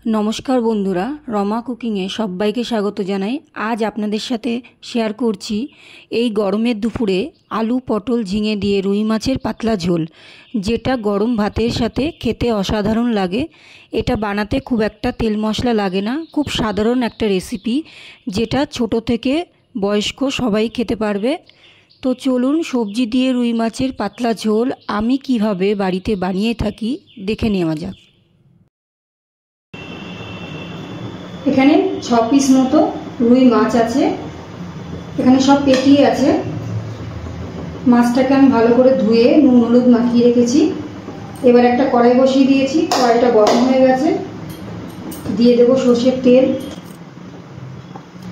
নমস্কার বন্ধুরা, রমা কুকিংয়ে সবাইকে স্বাগত জানাই। আজ আপনাদের সাথে শেয়ার করছি এই গরমের দুপুরে আলু পটল ঝিঙে দিয়ে রুই মাছের পাতলা ঝোল, যেটা গরম ভাতের সাথে খেতে অসাধারণ লাগে। এটা বানাতে খুব একটা তেল মশলা লাগে না, খুব সাধারণ একটা রেসিপি যেটা ছোট থেকে বয়স্ক সবাই খেতে পারবে। তো চলুন সবজি দিয়ে রুই মাছের পাতলা ঝোল আমি কিভাবে বাড়িতে বানিয়ে থাকি দেখে নেওয়া যাক। এখানে 6 পিস মতো রুই মাছ আছে, এখানে সব পেটি আছে। মাছটাকে আমি ভালো করে ধুয়ে নুন হলুদ মাখিয়ে রেখেছি। এবার একটা কড়াই বসিয়ে দিয়েছি, কড়াইটা গরম হয়ে গেছে। দিয়ে দেবো সর্ষের তেল।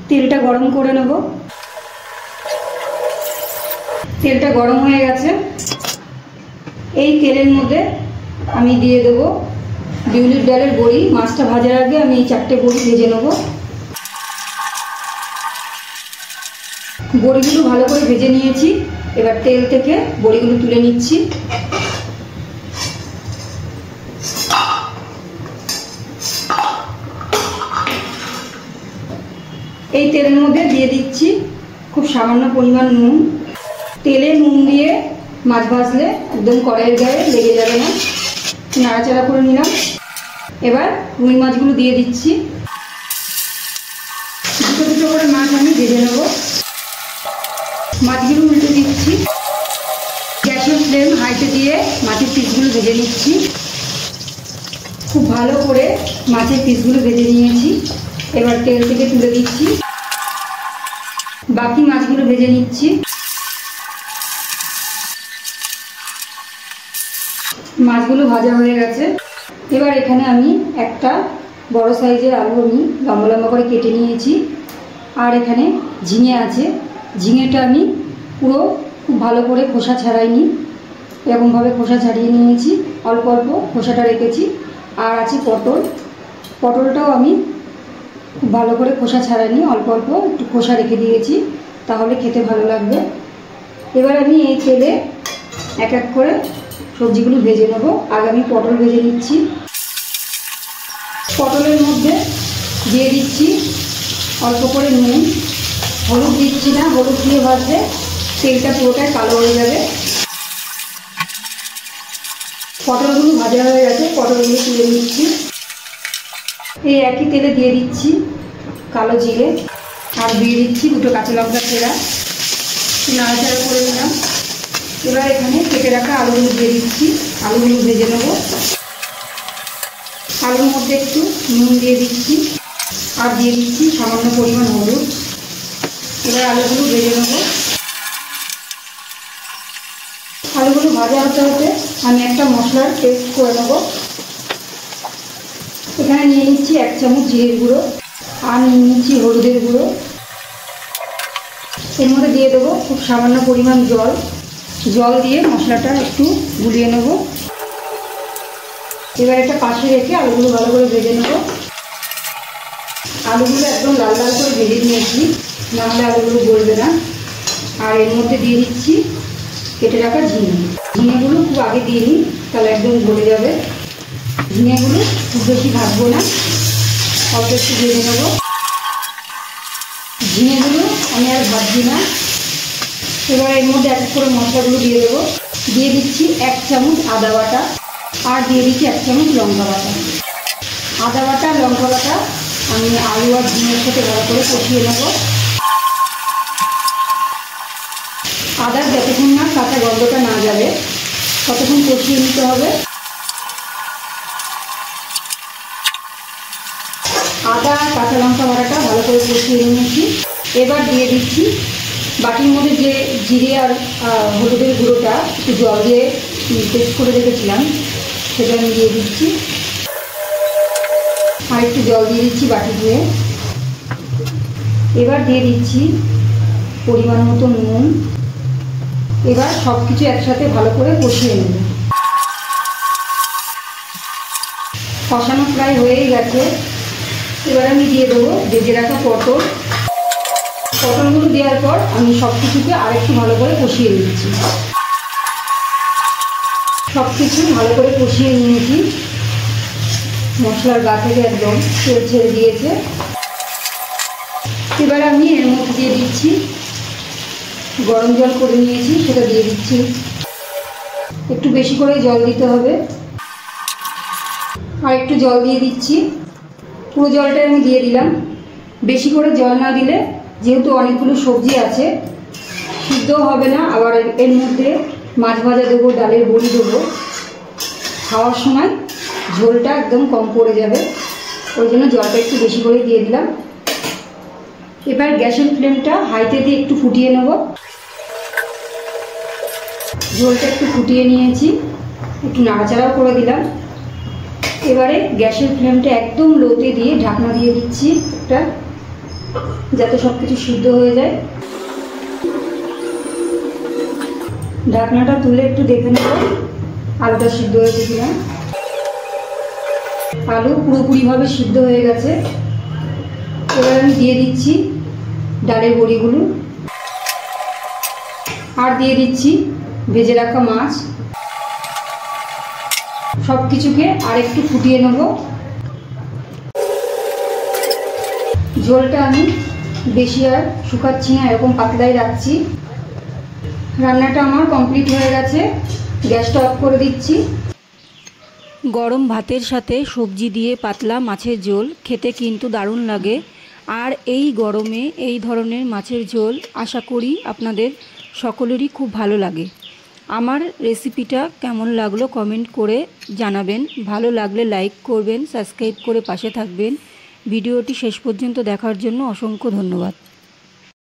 তেলটা গরম করে নেব। তেলটা গরম হয়ে গেছে। এই তেলের মধ্যে আমি দিয়ে দেবো বিউলির ডালের বড়ি। মাছটা ভাজার আগে আমি এই 4টে বড়ি ভেজে নেব। বড়িগুলো ভালো করে ভেজে নিয়েছি। এবার তেল থেকে বড়িগুলো তুলে নিচ্ছি। এই তেলের মধ্যে দিয়ে দিচ্ছি খুব সামান্য পরিমাণ নুন। তেলে নুন দিয়ে মাছ ভাজলে একদম কড়াইয়ের গায়ে লেগে যাবে না। নাড়াচাড়া করে নিলাম। এবার রুই মাছগুলো দিয়ে দিচ্ছি। দুটো দুটো করে মাছ আমি ভেজে নেব। মাছগুলো উল্টে দিচ্ছি। গ্যাসের ফ্লেম হাইতে দিয়ে মাছের পিসগুলো ভেজে নিচ্ছি। খুব ভালো করে মাছের পিসগুলো ভেজে নিয়েছি। এবার তেল থেকে তুলে দিচ্ছি। বাকি মাছগুলো ভেজে নিচ্ছি। মাছগুলো ভাজা হয়ে গেছে। এবার এখানে আমি একটা বড় সাইজের আলু আমি লম্বা লম্বা করে কেটে নিয়েছি। আর এখানে ঝিঙে আছে। ঝিঙেটা আমি পুরো খুব ভালো করে খোসা ছাড়াইনি, এরকমভাবে খোসা ছাড়িয়ে নিয়েছি। অল্প অল্প খোসাটা রেখেছি। আর আছে পটল। পটলটাও আমি খুব ভালো করে খোসা ছাড়াইনি, অল্প অল্প একটু খোসা রেখে দিয়েছি, তাহলে খেতে ভালো লাগবে। এবার আমি এই তেলে এক এক করে সবজিগুলো ভেজে নেব। আগে আমি পটল ভেজে নিচ্ছি। পটলের মধ্যে দিয়ে দিচ্ছি অল্প করে নুন। হলুদ দিচ্ছি না, হলুদ দিয়ে ভাজলে তেলটা পুরোটাই কালো হয়ে যাবে। পটলগুলো ভাজা হয়ে গেছে, পটলগুলো তুলে নিচ্ছি। এই একই তেলে দিয়ে দিচ্ছি কালো জিরে, আর দিয়ে দিচ্ছি দুটো কাঁচা লঙ্কা চেরা। নাড়াচাড়া করে নিলাম। এবার এখানে কেটে রাখা আলুগুলো দিয়ে দিচ্ছি। আলুগুলো ভেজে নেব। আলুর মধ্যে একটু নুন দিয়ে দিচ্ছি, আর দিয়ে দিচ্ছি সামান্য পরিমাণ হলুদ। এবার আলুগুলো ভেজে নেব। আলুগুলো ভাজা হতে হতে আমি একটা মশলার পেস্ট করে নেব। এখানে নিয়ে নিচ্ছি 1 চামচ জিরের গুঁড়ো, আর নিয়ে নিচ্ছি হলুদের গুঁড়ো। এর মধ্যে দিয়ে দেবো খুব সামান্য পরিমাণ জল। জল দিয়ে মশলাটা একটু গুলিয়ে নেব। এবার একটা পাশে রেখে আলুগুলো ভালো করে ভেজে নেব। আলুগুলো একদম লাল লাল করে ভেজে নিয়েছি, নাহলে আলুগুলো গলবে না। আর এর মধ্যে দিয়ে দিচ্ছি কেটে রাখা ঝিঙে। ঝিঙেগুলো খুব আগে দিয়ে নিই, তাহলে একদম গলে যাবে। ঝিঙেগুলো খুব বেশি ভাজবো না, অল্প একটু ভেজে নেব। ঝিঙেগুলো আমি আর ভাজছি না। এবার এর মধ্যে এক করে মশলাগুলো দিয়ে দেবো। দিয়ে দিচ্ছি 1 চামচ আদা বাটা, আর দিয়ে দিচ্ছি 1 চামচ লঙ্কা বাটা। আদা বাটা লঙ্কা বাটা আমি আলু আর ঝিঙের সাথে ভালো করে কষিয়ে নেব। আদার যতক্ষণ না কাঁচা গন্ধটা না যাবে ততক্ষণ কষিয়ে নিতে হবে। আদা কাঁচা লঙ্কা বাটাটা ভালো করে কষিয়ে নিয়েছি। এবার দিয়ে দিচ্ছি বাটির মধ্যে যে জিরে আর হলুদের গুঁড়োটা একটু জল দিয়ে পেস্ট করে রেখেছিলাম, সেটা আমি দিয়ে দিচ্ছি। আর একটু জল দিয়ে দিচ্ছি বাটি ধুয়ে। এবার দিয়ে দিচ্ছি পরিমাণ মতো নুন। এবার সব কিছু একসাথে ভালো করে কষিয়ে নেব। কষানো প্রায় হয়েই গেছে। এবার আমি দিয়ে দেবো ভেজে রাখা পটল। পটলগুলো দেওয়ার পর আমি সব কিছুকে আরেকটু ভালো করে কষিয়ে নিচ্ছি। সব কিছু ভালো করে কষিয়ে নিয়েছি। মশলার গা থেকে একদম তেল ছেড়ে দিয়েছে। এবার আমি এর মধ্যে দিয়ে দিচ্ছি গরম জল করে নিয়েছি, সেটা দিয়ে দিচ্ছি। একটু বেশি করে জল দিতে হবে। আর একটু জল দিয়ে দিচ্ছি, পুরো জলটা আমি দিয়ে দিলাম। বেশি করে জল না দিলে যেহেতু অনেকগুলো সবজি আছে সিদ্ধও হবে না, আবার এর মধ্যে মাছ ভাজা দেবো, ডালের বড়ি দেবো, খাওয়ার সময় ঝোলটা একদম কম পড়ে যাবে, ওই জন্য জলটা একটু বেশি করে দিয়ে দিলাম। এবার গ্যাসের ফ্লেমটা হাইতে দিয়ে একটু ফুটিয়ে নেব। ঝোলটা একটু ফুটিয়ে নিয়েছি, একটু নাড়াচাড়াও করে দিলাম। এবারে গ্যাসের ফ্লেমটা একদম লোতে দিয়ে ঢাকনা দিয়ে দিচ্ছি একটা, যাতে সব কিছু সিদ্ধ হয়ে যায়। ঢাকনাটা তুলে একটু দেখে নেব আলুটা সিদ্ধ হয়েছে কিনা। আলু পুরোপুরিভাবে সিদ্ধ হয়ে গেছে। এবার আমি দিয়ে দিচ্ছি ডালের বড়িগুলো, আর দিয়ে দিচ্ছি ভেজে রাখা মাছ। সব কিছুকে আর একটু ফুটিয়ে নেব। ঝোলটা আমি বেশি আর শুকাচ্ছি না, এরকম পাতলাই রাখছি। রান্নাটা আমার কমপ্লিট হয়ে গেছে, গ্যাসটা অফ করে দিচ্ছি। গরম ভাতের সাথে সবজি দিয়ে পাতলা মাছের ঝোল খেতে কিন্তু দারুণ লাগে। আর এই গরমে এই ধরনের মাছের ঝোল আশা করি আপনাদের সকলেরই খুব ভালো লাগে। আমার রেসিপিটা কেমন লাগলো কমেন্ট করে জানাবেন। ভালো লাগলে লাইক করবেন, সাবস্ক্রাইব করে পাশে থাকবেন। ভিডিওটি শেষ পর্যন্ত দেখার জন্য অসংখ্য ধন্যবাদ।